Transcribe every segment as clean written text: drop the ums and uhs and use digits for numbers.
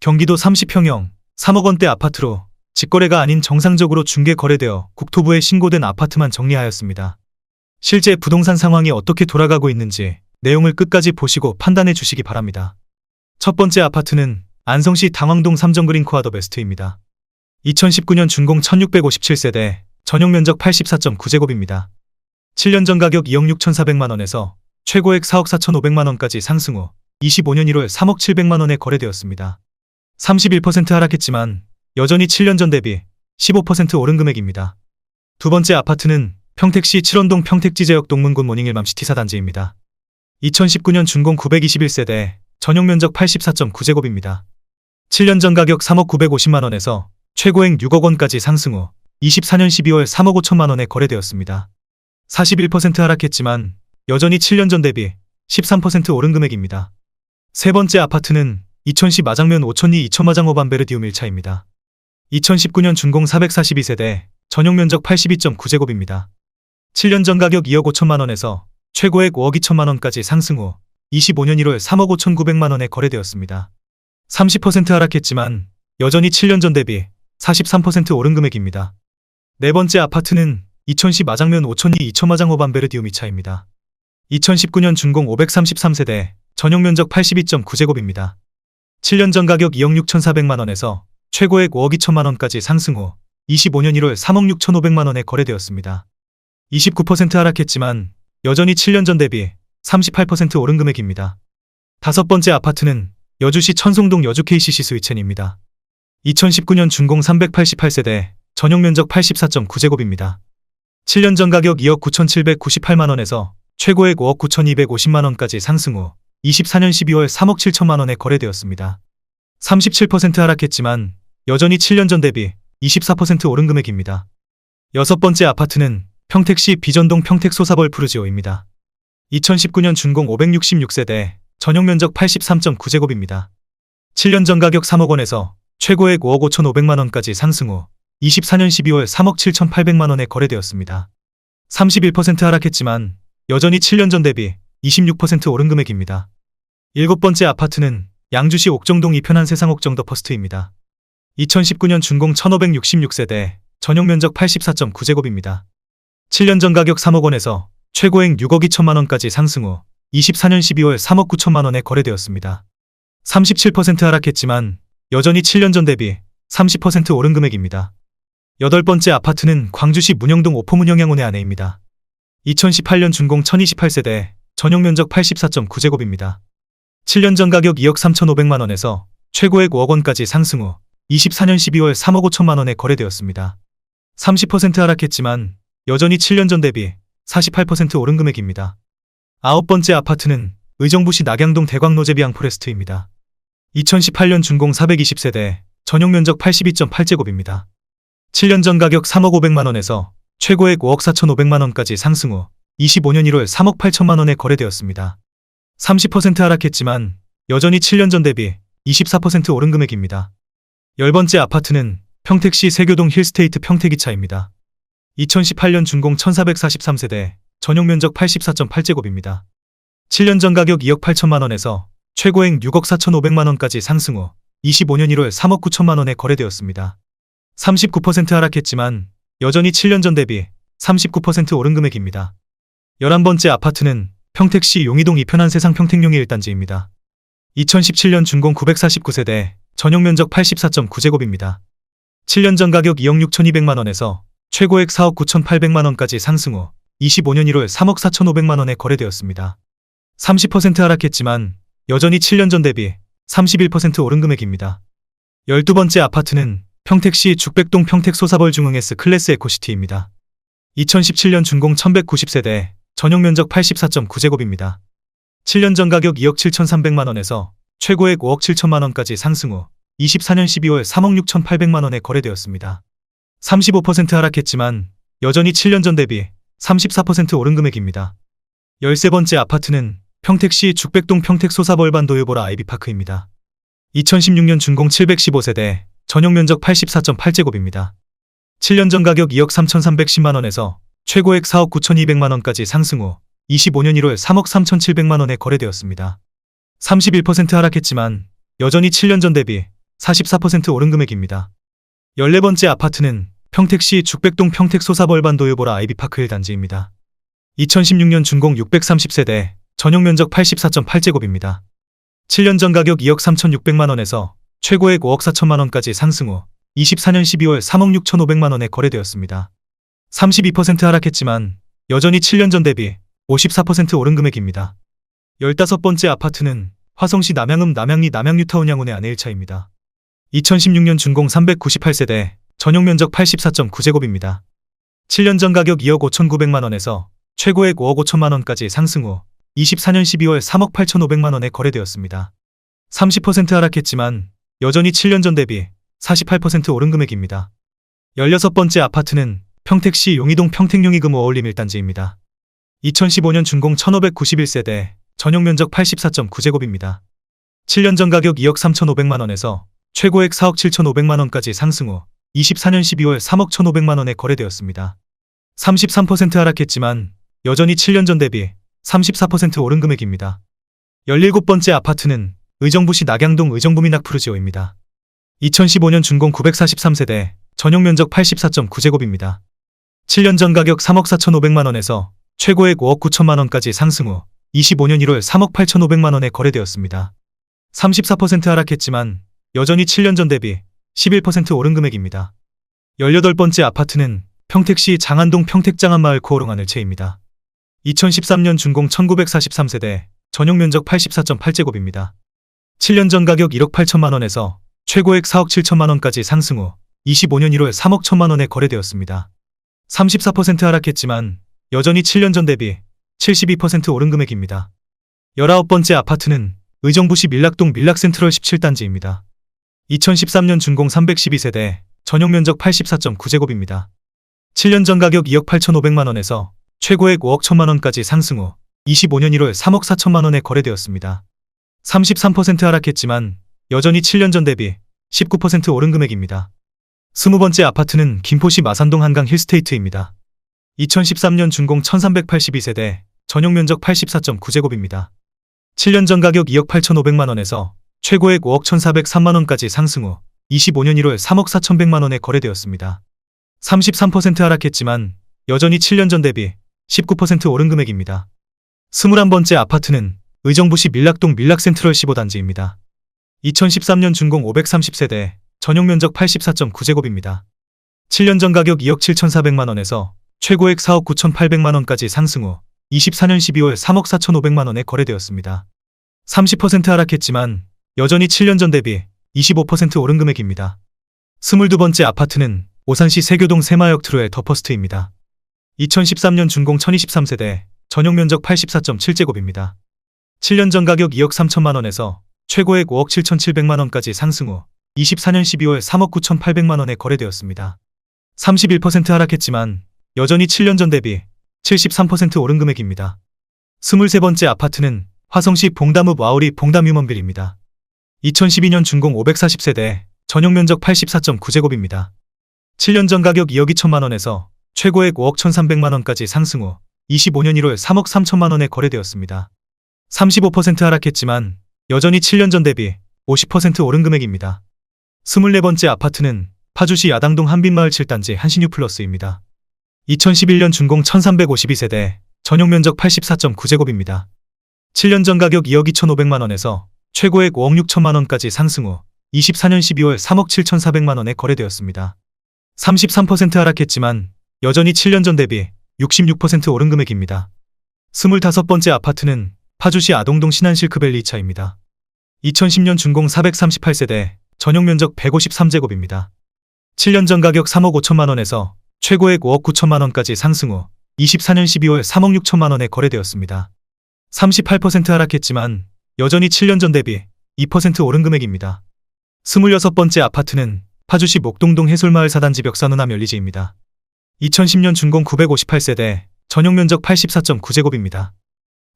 경기도 30평형 3억 원대 아파트로 직거래가 아닌 정상적으로 중개 거래되어 국토부에 신고된 아파트만 정리하였습니다. 실제 부동산 상황이 어떻게 돌아가고 있는지 내용을 끝까지 보시고 판단해 주시기 바랍니다. 첫 번째 아파트는 안성시 당황동 삼정그린 코아 더 베스트입니다. 2019년 준공 1657세대, 전용 면적 84.9제곱입니다. 7년 전 가격 2억 6,400만원에서 최고액 4억 4,500만원까지 상승 후 25년 1월 3억 700만원에 거래되었습니다. 31% 하락했지만 여전히 7년 전 대비 15% 오른 금액입니다. 두 번째 아파트는 평택시 칠원동 평택지제역 동문군 모닝일맘시티 사단지입니다. 2019년 준공 921세대, 전용 면적 84.9제곱입니다. 7년 전 가격 3억 950만원에서 최고액 6억 원까지 상승 후 24년 12월 3억 5천만원에 거래되었습니다. 41% 하락했지만 여전히 7년 전 대비 13% 오른 금액입니다. 세 번째 아파트는 이천시 마장면 오천리 이천마장 오반베르디움 1차입니다. 2019년 준공 442세대, 전용 면적 82.9제곱입니다. 7년 전 가격 2억 5천만원에서 최고액 5억 2천만원까지 상승 후 25년 1월 3억 5천9백만원에 거래되었습니다. 30% 하락했지만 여전히 7년 전 대비 43% 오른 금액입니다. 네 번째 아파트는 이천시 마장면 오천리 이천마장 오반베르디움 2차입니다. 2019년 준공 533세대, 전용 면적 82.9제곱입니다. 7년 전 가격 2억 6,400만원에서 최고액 5억 2천만원까지 상승 후 25년 1월 3억 6,500만원에 거래되었습니다. 29% 하락했지만 여전히 7년 전 대비 38% 오른 금액입니다. 다섯 번째 아파트는 여주시 천송동 여주 KCC 스위첸입니다. 2019년 준공 388세대, 전용 면적 84.9제곱입니다. 7년 전 가격 2억 9,798만원에서 최고액 5억 9,250만원까지 상승 후 24년 12월 3억 7천만원에 거래되었습니다. 37% 하락했지만 여전히 7년 전 대비 24% 오른 금액입니다. 여섯 번째 아파트는 평택시 비전동 평택소사벌 푸르지오입니다. 2019년 준공 566세대, 전용 면적 83.9제곱입니다. 7년 전 가격 3억 원에서 최고액 5억 5,500만원까지 상승 후 24년 12월 3억 7,800만원에 거래되었습니다. 31% 하락했지만 여전히 7년 전 대비 26% 오른 금액입니다. 일곱 번째 아파트는 양주시 옥정동 이편한 세상 옥정 더 퍼스트입니다. 2019년 준공 1566세대, 전용 면적 84.9제곱입니다. 7년 전 가격 3억 원에서 최고액 6억 2천만원까지 상승 후 24년 12월 3억 9천만원에 거래되었습니다. 37% 하락했지만 여전히 7년 전 대비 30% 오른 금액입니다. 여덟 번째 아파트는 광주시 문영동 오포문영양원의 아내입니다. 2018년 준공 1028세대, 전용 면적 84.9제곱입니다. 7년 전 가격 2억 3,500만원에서 최고액 5억 원까지 상승 후 24년 12월 3억 5천만원에 거래되었습니다. 30% 하락했지만 여전히 7년 전 대비 48% 오른 금액입니다. 아홉 번째 아파트는 의정부시 낙양동 대광로제비앙 포레스트입니다. 2018년 준공 420세대, 전용 면적 82.8제곱입니다. 7년 전 가격 3억 500만원에서 최고액 5억 4,500만원까지 상승 후 25년 1월 3억 8천만원에 거래되었습니다. 30% 하락했지만 여전히 7년 전 대비 24% 오른 금액입니다. 열 번째 아파트는 평택시 세교동 힐스테이트 평택 2차입니다. 2018년 준공 1443세대, 전용 면적 84.8제곱입니다. 7년 전 가격 2억 8천만원에서 최고액 6억 4,500만원까지 상승 후 25년 1월 3억 9천만원에 거래되었습니다. 39% 하락했지만 여전히 7년 전 대비 39% 오른 금액입니다. 11번째 아파트는 평택시 용이동 이편한 세상 평택용이 1단지입니다. 2017년 준공 949세대, 전용 면적 84.9제곱입니다. 7년 전 가격 2억 6,200만원에서 최고액 4억 9,800만원까지 상승 후 25년 1월 3억 4,500만원에 거래되었습니다. 30% 하락했지만 여전히 7년 전 대비 31% 오른 금액입니다. 12번째 아파트는 평택시 죽백동 평택소사벌 중흥S 클래스 에코시티입니다. 2017년 준공 1190세대, 전용 면적 84.9제곱입니다. 7년 전 가격 2억 7,300만원에서 최고액 5억 7천만원까지 상승 후 24년 12월 3억 6,800만원에 거래되었습니다. 35% 하락했지만 여전히 7년 전 대비 34% 오른 금액입니다. 13번째 아파트는 평택시 죽백동 평택소사벌반 도요보라 아이비파크입니다. 2016년 준공 715세대, 전용 면적 84.8제곱입니다. 7년 전 가격 2억 3,310만원에서 최고액 4억 9,200만원까지 상승 후 25년 1월 3억 3,700만원에 거래되었습니다. 31% 하락했지만 여전히 7년 전 대비 44% 오른 금액입니다. 14번째 아파트는 평택시 죽백동 평택소사벌반도유보라 아이비파크 1단지입니다. 2016년 준공 630세대, 전용면적 84.8제곱입니다. 7년 전 가격 2억 3,600만원에서 최고액 5억 4천만원까지 상승 후 24년 12월 3억 6,500만원에 거래되었습니다. 32% 하락했지만 여전히 7년 전 대비 54% 오른 금액입니다. 15번째 아파트는 화성시 남양읍 남양리 남양뉴타운양혼의 아내 1차입니다. 2016년 준공 398세대, 전용면적 84.9제곱입니다. 7년 전 가격 2억 5,900만원에서 최고액 5억 5천만원까지 상승 후 24년 12월 3억 8,500만원에 거래되었습니다. 30% 하락했지만 여전히 7년 전 대비 48% 오른 금액입니다. 16번째 아파트는 평택시 용이동 평택용이금 어울림 1단지입니다. 2015년 준공 1591세대, 전용면적 84.9제곱입니다. 7년 전 가격 2억 3,500만원에서 최고액 4억 7,500만원까지 상승 후 24년 12월 3억 1,500만원에 거래되었습니다. 33% 하락했지만 여전히 7년 전 대비 34% 오른 금액입니다. 17번째 아파트는 의정부시 낙양동 의정부민낙푸르지오입니다. 2015년 준공 943세대, 전용면적 84.9제곱입니다. 7년 전 가격 3억 4,500만원에서 최고액 5억 9천만원까지 상승 후 25년 1월 3억 8,500만원에 거래되었습니다. 34% 하락했지만 여전히 7년 전 대비 11% 오른 금액입니다. 18번째 아파트는 평택시 장안동 평택장안마을 코오롱 하늘채입니다. 2013년 준공 1943세대, 전용면적 84.8제곱입니다. 7년 전 가격 1억 8천만원에서 최고액 4억 7천만원까지 상승 후 25년 1월 3억 1천만원에 거래되었습니다. 34% 하락했지만 여전히 7년 전 대비 72% 오른 금액입니다. 19번째 아파트는 의정부시 밀락동 밀락센트럴 17단지입니다. 2013년 준공 312세대, 전용면적 84.9제곱입니다. 7년 전 가격 2억 8,500만원에서 최고액 5억 1천만원까지 상승 후 25년 1월 3억 4천만원에 거래되었습니다. 33% 하락했지만 여전히 7년 전 대비 19% 오른 금액입니다. 20번째 아파트는 김포시 마산동 한강 힐스테이트입니다. 2013년 준공 1382세대, 전용면적 84.9제곱입니다. 7년 전 가격 2억 8,500만원에서 최고액 5억 1,403만원까지 상승 후 25년 1월 3억 4,100만원에 거래되었습니다. 33% 하락했지만 여전히 7년 전 대비 19% 오른 금액입니다. 21번째 아파트는 의정부시 밀락동 밀락센트럴 15단지입니다. 2013년 준공 530세대, 전용면적 84.9제곱입니다. 7년 전 가격 2억 7,400만원에서 최고액 4억 9,800만원까지 상승 후 24년 12월 3억 4,500만원에 거래되었습니다. 30% 하락했지만 여전히 7년 전 대비 25% 오른 금액입니다. 22번째 아파트는 오산시 세교동 새마역 트루의 더퍼스트입니다. 2013년 준공 1023세대, 전용면적 84.7제곱입니다. 7년 전 가격 2억 3천만원에서 최고액 5억 7,700만원까지 상승 후 24년 12월 3억 9,800만원에 거래되었습니다. 31% 하락했지만 여전히 7년 전 대비 73% 오른 금액입니다. 23번째 아파트는 화성시 봉담읍 와우리 봉담휴먼빌입니다. 2012년 준공 540세대, 전용면적 84.9제곱입니다. 7년 전 가격 2억 2천만원에서 최고액 5억 1,300만원까지 상승 후 25년 1월 3억 3천만원에 거래되었습니다. 35% 하락했지만 여전히 7년 전 대비 50% 오른 금액입니다. 24번째 아파트는 파주시 야당동 한빛마을 7단지 한신유플러스입니다. 2011년 준공 1352세대, 전용면적 84.9제곱입니다. 7년 전 가격 2억 2,500만원에서 최고액 5억 6천만원까지 상승 후 24년 12월 3억 7,400만원에 거래되었습니다. 33% 하락했지만 여전히 7년 전 대비 66% 오른 금액입니다. 25번째 아파트는 파주시 아동동 신한실크밸리 2차입니다. 2010년 준공 438세대, 전용면적 153제곱입니다. 7년 전 가격 3억 5천만원에서 최고액 5억 9천만원까지 상승 후 24년 12월 3억 6천만원에 거래되었습니다. 38% 하락했지만 여전히 7년 전 대비 2% 오른 금액입니다. 26번째 아파트는 파주시 목동동 해솔마을 4단지 벽산운암 열리지입니다. 2010년 준공 958세대, 전용면적 84.9제곱입니다.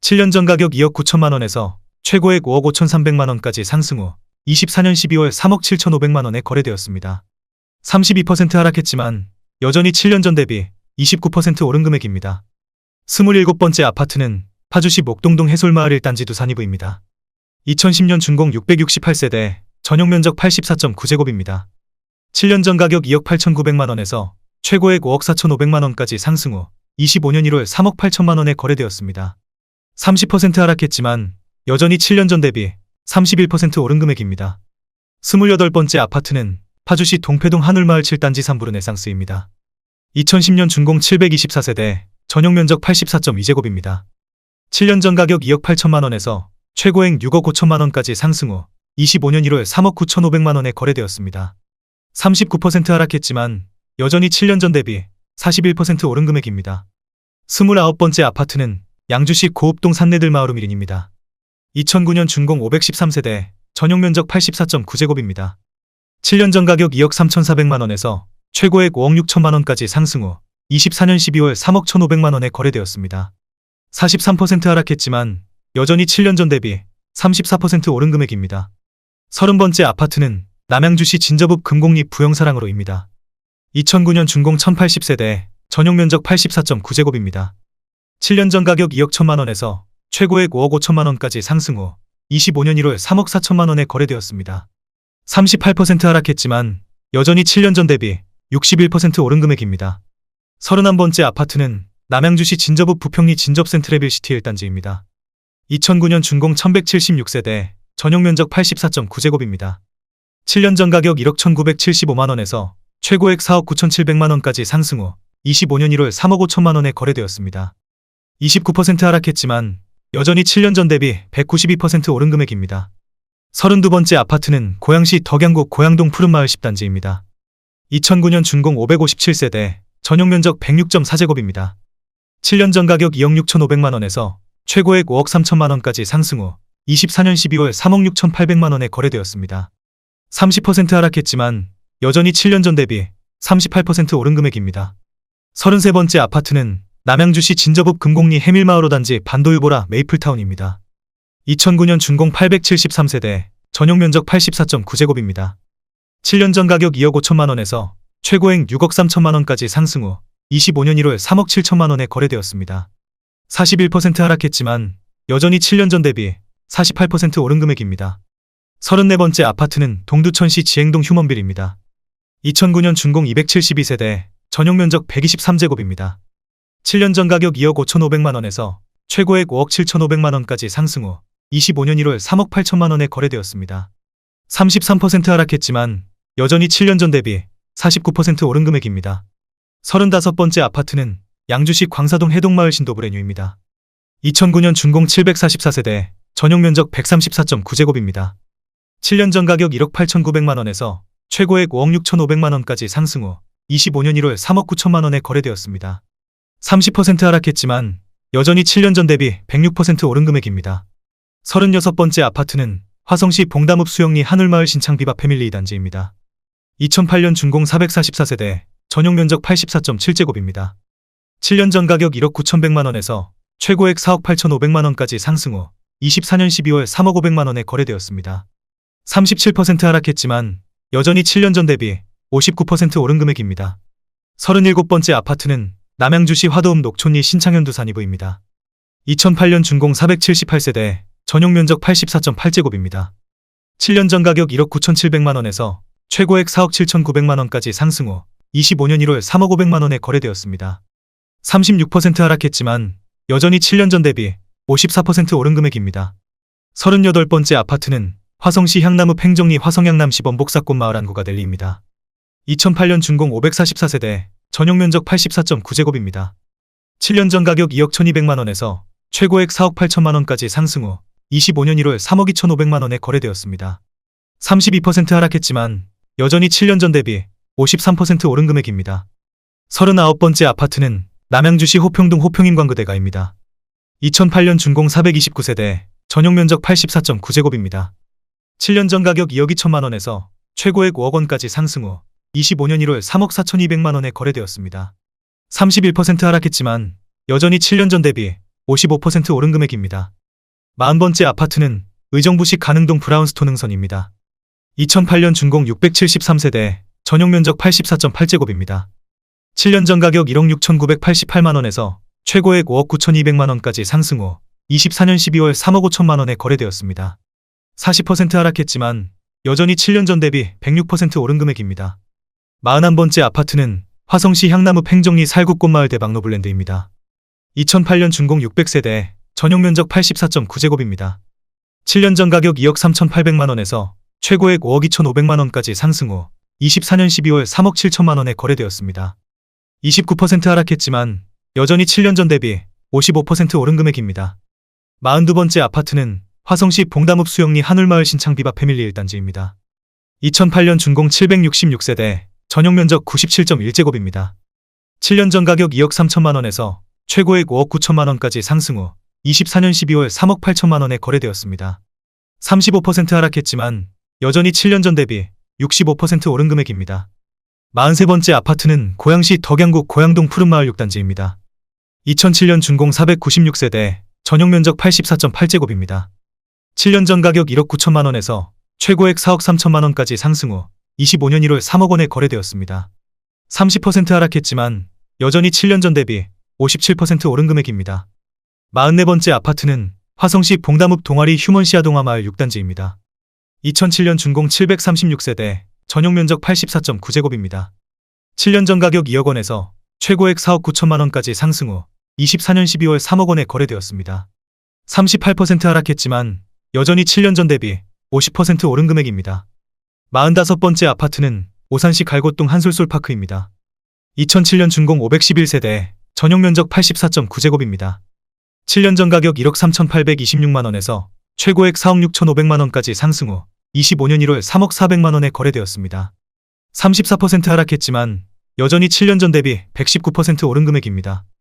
7년 전 가격 2억 9천만원에서 최고액 5억 5,300만원까지 상승 후 24년 12월 3억 7,500만원에 거래되었습니다. 32% 하락했지만 여전히 7년 전 대비 29% 오른 금액입니다. 27번째 아파트는 파주시 목동동 해솔마을 1단지 두산이브입니다. 2010년 준공 668세대, 전용 면적 84.9제곱입니다. 7년 전 가격 2억 8,900만 원에서 최고액 5억 4,500만 원까지 상승 후 25년 1월 3억 8천만 원에 거래되었습니다. 30% 하락했지만 여전히 7년 전 대비 31% 오른 금액입니다. 28번째 아파트는 파주시 동패동 한울마을 7단지 3부 르네상스입니다. 2010년 준공 724세대, 전용 면적 84.2제곱입니다. 7년 전 가격 2억 8천만 원에서 최고액 6억 5천만 원까지 상승 후 25년 1월 3억 9,500만 원에 거래되었습니다. 39% 하락했지만 여전히 7년 전 대비 41% 오른 금액입니다. 29번째 아파트는 양주시 고읍동 산내들마을 우미린입니다. 2009년 준공 513세대, 전용 면적 84.9제곱입니다. 7년 전 가격 2억 3,400만 원에서 최고액 5억 6천만 원까지 상승 후 24년 12월 3억 1,500만 원에 거래되었습니다. 43% 하락했지만 여전히 7년 전 대비 34% 오른 금액입니다. 30번째 아파트는 남양주시 진저읍 금곡리 부영사랑으로입니다. 2009년 준공 1080세대, 전용 면적 84.9제곱입니다. 7년 전 가격 2억 1천만 원에서 최고액 5억 5천만 원까지 상승 후 25년 1월 3억 4천만 원에 거래되었습니다. 38% 하락했지만 여전히 7년 전 대비 61% 오른 금액입니다. 31번째 아파트는 남양주시 진저읍 부평리 진접센트레빌시티 1단지입니다. 2009년 준공 1176세대, 전용 면적 84.9제곱입니다. 7년 전 가격 1억 1975만 원에서 최고액 4억 9,700만 원까지 상승 후 25년 1월 3억 5천만 원에 거래되었습니다. 29% 하락했지만 여전히 7년 전 대비 192% 오른 금액입니다. 32번째 아파트는 고양시 덕양구 고양동 푸른마을 10단지입니다. 2009년 준공 557세대, 전용 면적 106.4제곱입니다. 7년 전 가격 2억 6,500만 원에서 최고액 5억 3천만 원까지 상승 후 24년 12월 3억 6,800만 원에 거래되었습니다. 30% 하락했지만 여전히 7년 전 대비 38% 오른 금액입니다. 33번째 아파트는 남양주시 진저읍 금곡리 해밀마을 5단지 반도유보라 메이플타운입니다. 2009년 준공 873세대, 전용 면적 84.9제곱입니다. 7년 전 가격 2억 5천만 원에서 최고액 6억 3천만 원까지 상승 후 25년 1월 3억 7천만 원에 거래되었습니다. 41% 하락했지만 여전히 7년 전 대비 48% 오른 금액입니다. 34번째 아파트는 동두천시 지행동 휴먼빌입니다. 2009년 준공 272세대, 전용 면적 123제곱입니다. 7년 전 가격 2억 5,500만 원에서 최고액 5억 7,500만 원까지 상승 후 25년 1월 3억 8천만 원에 거래되었습니다. 33% 하락했지만 여전히 7년 전 대비 49% 오른 금액입니다. 35번째 아파트는 양주시 광사동 해동마을 신도브레뉴입니다. 2009년 준공 744세대, 전용 면적 134.9제곱입니다. 7년 전 가격 1억 8,900만 원에서 최고액 5억 6,500만 원까지 상승 후 25년 1월 3억 9천만 원에 거래되었습니다. 30% 하락했지만 여전히 7년 전 대비 106% 오른 금액입니다. 36번째 아파트는 화성시 봉담읍 수영리 한울마을 신창비바 패밀리 2단지입니다. 2008년 준공 444세대, 전용 면적 84.7제곱입니다. 7년 전 가격 1억 9,100만 원에서 최고액 4억 8,500만 원까지 상승 후 24년 12월 3억 500만 원에 거래되었습니다. 37% 하락했지만 여전히 7년 전 대비 59% 오른 금액입니다. 37번째 아파트는 남양주시 화도읍 녹촌리 신창현 두산이부입니다. 2008년 준공 478세대, 전용 면적 84.8제곱입니다. 7년 전 가격 1억 9,700만 원에서 최고액 4억 7,900만 원까지 상승 후 25년 1월 3억 500만 원에 거래되었습니다. 36% 하락했지만 여전히 7년 전 대비 54% 오른 금액입니다. 38번째 아파트는 화성시 향남읍 행정리 화성향남 시범복사꽃 마을 안구가 델리입니다. 2008년 준공 544세대, 전용 면적 84.9제곱입니다. 7년 전 가격 2억 1,200만 원에서 최고액 4억 8천만 원까지 상승 후 25년 1월 3억 2,500만 원에 거래되었습니다. 32% 하락했지만 여전히 7년 전 대비 53% 오른 금액입니다. 39번째 아파트는 남양주시 호평동 호평인광그대가입니다. 2008년 준공 429세대, 전용 면적 84.9제곱입니다. 7년 전 가격 2억 2천만 원에서 최고액 5억 원까지 상승 후 25년 1월 3억 4,200만 원에 거래되었습니다. 31% 하락했지만 여전히 7년 전 대비 55% 오른 금액입니다. 40번째 아파트는 의정부시 가능동 브라운스톤 흥선입니다. 2008년 준공 673세대, 전용 면적 84.8제곱입니다. 7년 전 가격 1억 6,988만 원에서 최고액 5억 9,200만 원까지 상승 후 24년 12월 3억 5천만 원에 거래되었습니다. 40% 하락했지만 여전히 7년 전 대비 106% 오른 금액입니다. 41번째 아파트는 화성시 향나무 팽정리 살구꽃마을 대박 노블랜드입니다. 2008년 준공 600세대, 전용 면적 84.9제곱입니다. 7년 전 가격 2억 3,800만 원에서 최고액 5억 2,500만 원까지 상승 후 24년 12월 3억 7천만 원에 거래되었습니다. 29% 하락했지만 여전히 7년 전 대비 55% 오른 금액입니다. 42번째 아파트는 화성시 봉담읍 수영리 한울마을 신창비바 패밀리 1단지입니다. 2008년 준공 766세대, 전용 면적 97.1제곱입니다. 7년 전 가격 2억 3천만 원에서 최고액 5억 9천만 원까지 상승 후 24년 12월 3억 8천만 원에 거래되었습니다. 35% 하락했지만 여전히 7년 전 대비 65% 오른 금액입니다. 43번째 아파트는 고양시 덕양구 고양동 푸른마을 6단지입니다. 2007년 준공 496세대, 전용 면적 84.8제곱입니다. 7년 전 가격 1억 9천만 원에서 최고액 4억 3천만 원까지 상승 후 25년 1월 3억 원에 거래되었습니다. 30% 하락했지만 여전히 7년 전 대비 57% 오른 금액입니다. 44번째 아파트는 화성시 봉담읍 동아리 휴먼시아 동화마을 6단지입니다. 2007년 준공 736세대, 전용 면적 84.9제곱입니다. 7년 전 가격 2억 원에서 최고액 4억 9천만 원까지 상승 후 24년 12월 3억 원에 거래되었습니다. 38% 하락했지만 여전히 7년 전 대비 50% 오른 금액입니다. 45번째 아파트는 오산시 갈곶동 한솔솔파크입니다. 2007년 준공 511세대, 전용 면적 84.9제곱입니다. 7년 전 가격 1억 3,826만 원에서 최고액 4억 6,500만 원까지 상승 후 25년 1월 3억 400만 원에 거래되었습니다. 34% 하락했지만 여전히 7년 전 대비 119% 오른 금액입니다.